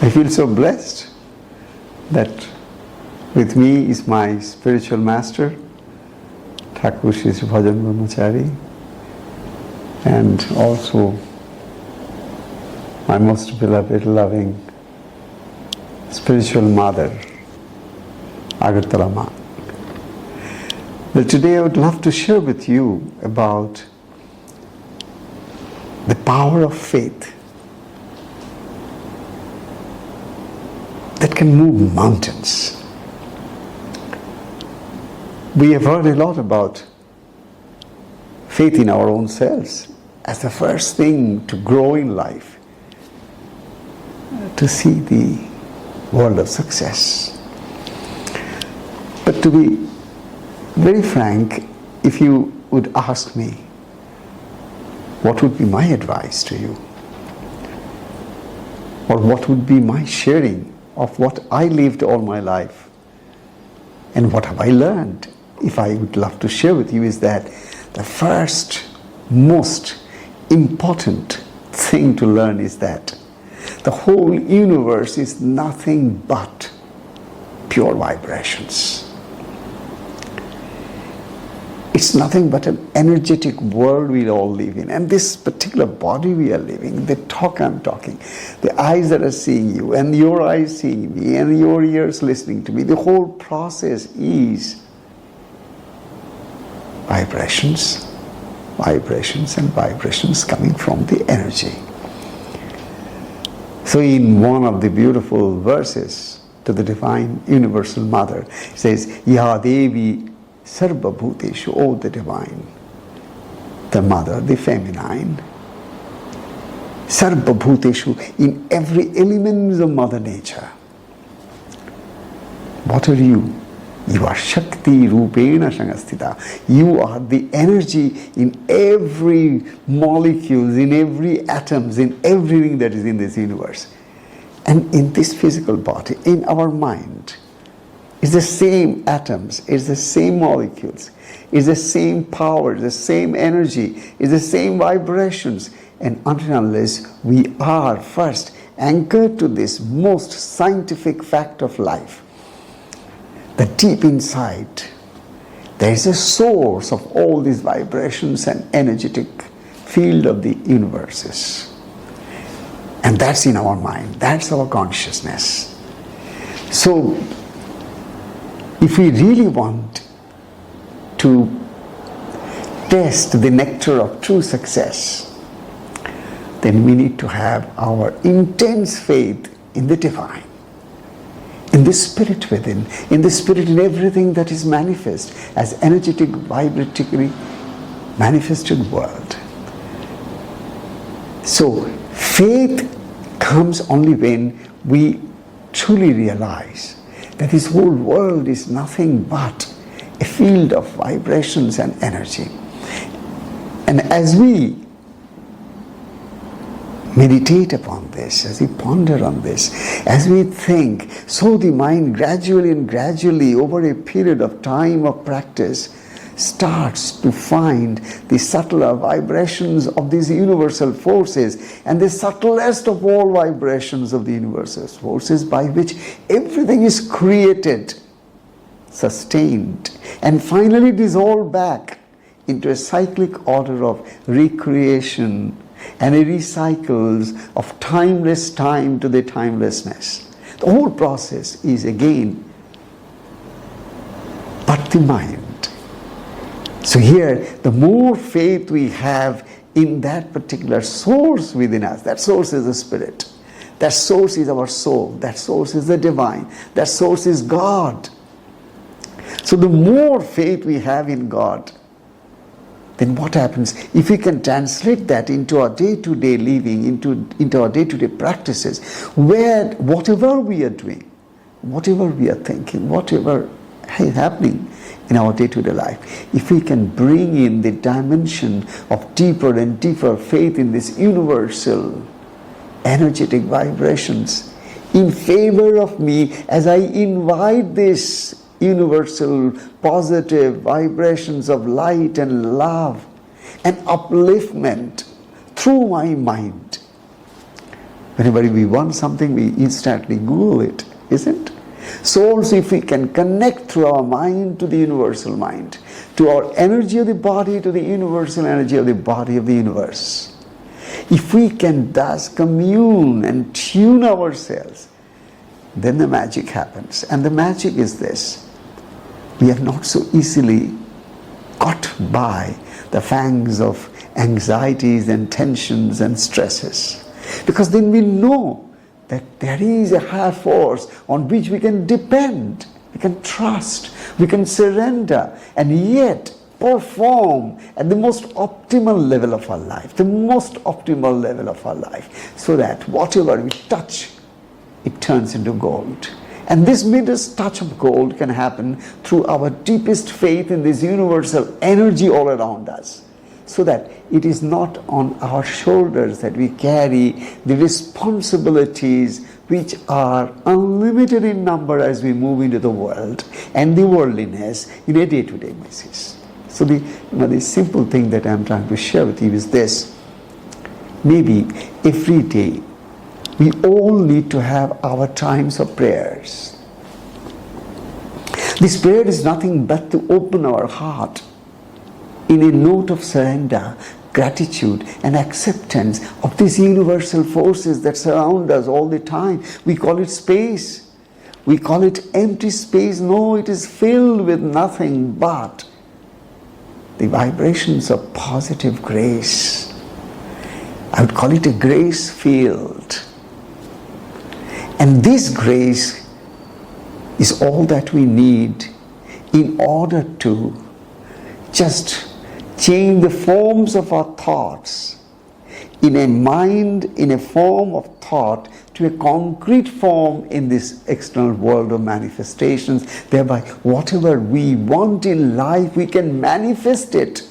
I feel so blessed that with me is my spiritual master, Thakur Shri Shuddhaanandaa Brahmachari, and also my most beloved, loving spiritual mother, Agartala Ma. Well, today I would love to share with you about the power of faith that can move mountains. We have heard a lot about faith in our own selves as the first thing to grow in life, to see the world of success. But to be very frank, if you would ask me, what would be my advice to you? Or what would be my sharing of what I lived all my life? And what have I learned? If I would love to share with you is that the first, most important thing to learn is that the whole universe is nothing but pure vibrations. It's nothing but an energetic world we all live in. And this particular body we are living, the talk I'm talking, the eyes that are seeing you, and your eyes seeing me, and your ears listening to me, the whole process is vibrations, vibrations and vibrations coming from the energy. So in one of the beautiful verses to the Divine Universal Mother, it says, Ya Devi Sarva Bhuteshu, O the Divine, the Mother, the Feminine, Sarva Bhuteshu, in every element of Mother Nature. What are you? You are Shakti Rupena Sangastita. You are the energy in every molecule, in every atoms, in everything that is in this universe. And in this physical body, in our mind, it's the same atoms, it's the same molecules, it's the same power, the same energy, it's the same vibrations. And until unless we are first anchored to this most scientific fact of life, that deep inside there is a source of all these vibrations and energetic field of the universes. And that's in our mind, that's our consciousness. So if we really want to taste the nectar of true success, then we need to have our intense faith in the divine, in the spirit within, in the spirit in everything that is manifest as energetic, vibratorically manifested world. So faith comes only when we truly realize that this whole world is nothing but a field of vibrations and energy. And as we meditate upon this, as we ponder on this, as we think, so the mind gradually and gradually over a period of time of practice starts to find the subtler vibrations of these universal forces, and the subtlest of all vibrations of the universal forces by which everything is created, sustained, and finally dissolved back into a cyclic order of recreation, and it recycles of timeless time to the timelessness. The whole process is again but the mind. So here, the more faith we have in that particular source within us, that source is the spirit, that source is our soul, that source is the divine, that source is God. So the more faith we have in God, then what happens? If we can translate that into our day-to-day living, into our day-to-day practices, where whatever we are doing, whatever we are thinking, whatever is happening in our day-to-day life, if we can bring in the dimension of deeper and deeper faith in this universal energetic vibrations in favor of me, as I invite this universal positive vibrations of light and love and upliftment through my mind, Whenever we want something, we instantly Google it, isn't it? So also if we can connect through our mind to the universal mind, to our energy of the body, to the universal energy of the body of the universe, if we can thus commune and tune ourselves, then the magic happens. And the magic is this: we are not so easily caught by the fangs of anxieties and tensions and stresses. Because then we know that there is a higher force on which we can depend, we can trust, we can surrender, and yet perform at the most optimal level of our life, the most optimal level of our life, so that whatever we touch, it turns into gold. And this merest touch of gold can happen through our deepest faith in this universal energy all around us, so that it is not on our shoulders that we carry the responsibilities which are unlimited in number as we move into the world and the worldliness in a day-to-day basis. So the simple thing that I'm trying to share with you is this: maybe every day we all need to have our times of prayers. This prayer is nothing but to open our heart in a note of surrender, gratitude and acceptance of these universal forces that surround us all the time. We call it space. We call it empty space. No, it is filled with nothing but the vibrations of positive grace. I would call it a grace field. And this grace is all that we need in order to just change the forms of our thoughts in a mind, in a form of thought, to a concrete form in this external world of manifestations. Thereby, whatever we want in life, we can manifest it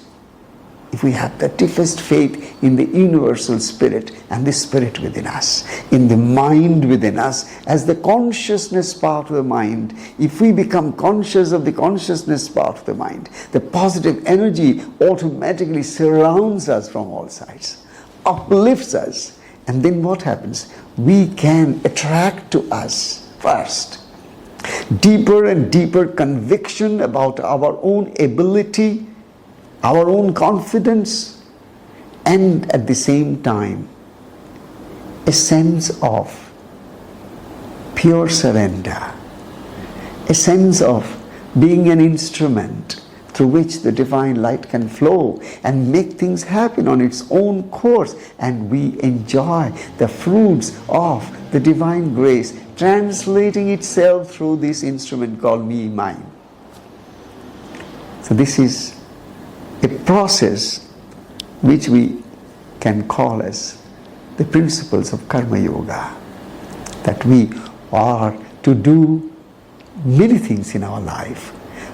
if we have the deepest faith in the universal spirit and the spirit within us, in the mind within us as the consciousness part of the mind. If we become conscious of the consciousness part of the mind, the positive energy automatically surrounds us from all sides, uplifts us, and then what happens? We can attract to us first deeper and deeper conviction about our own ability, our own confidence, and at the same time a sense of pure surrender, a sense of being an instrument through which the divine light can flow and make things happen on its own course, and we enjoy the fruits of the divine grace translating itself through this instrument called me, mine. So this is a process which we can call as the principles of Karma Yoga, that we are to do many things in our life,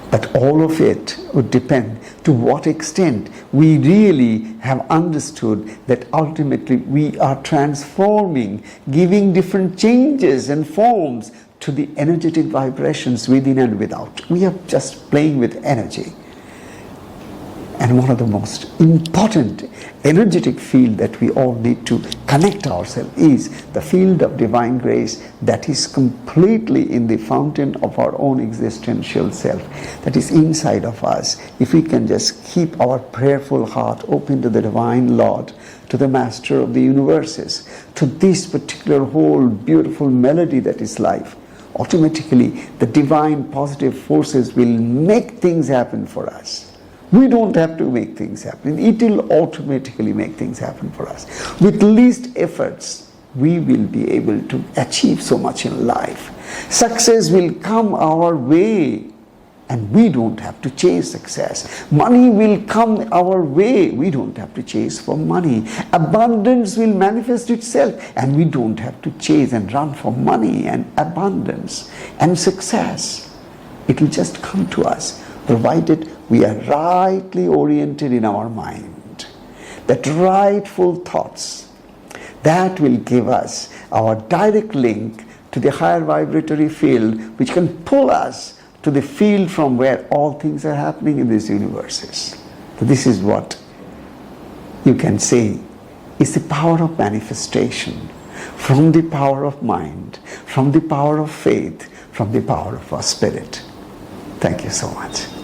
but all of it would depend to what extent we really have understood that ultimately we are transforming, giving different changes and forms to the energetic vibrations within and without. We are just playing with energy. And one of the most important energetic field that we all need to connect ourselves is the field of divine grace that is completely in the fountain of our own existential self, that is inside of us. If we can just keep our prayerful heart open to the divine Lord, to the Master of the universes, to this particular whole beautiful melody that is life, automatically the divine positive forces will make things happen for us. We don't have to make things happen. It will automatically make things happen for us. With least efforts, we will be able to achieve so much in life. Success will come our way, and we don't have to chase success. Money will come our way. We don't have to chase for money. Abundance will manifest itself, and we don't have to chase and run for money and abundance and success. It will just come to us, provided we are rightly oriented in our mind. That rightful thoughts, that will give us our direct link to the higher vibratory field, which can pull us to the field from where all things are happening in these universes. So this is what you can say is the power of manifestation. from the power of mind, from the power of faith, from the power of our spirit. Thank you so much.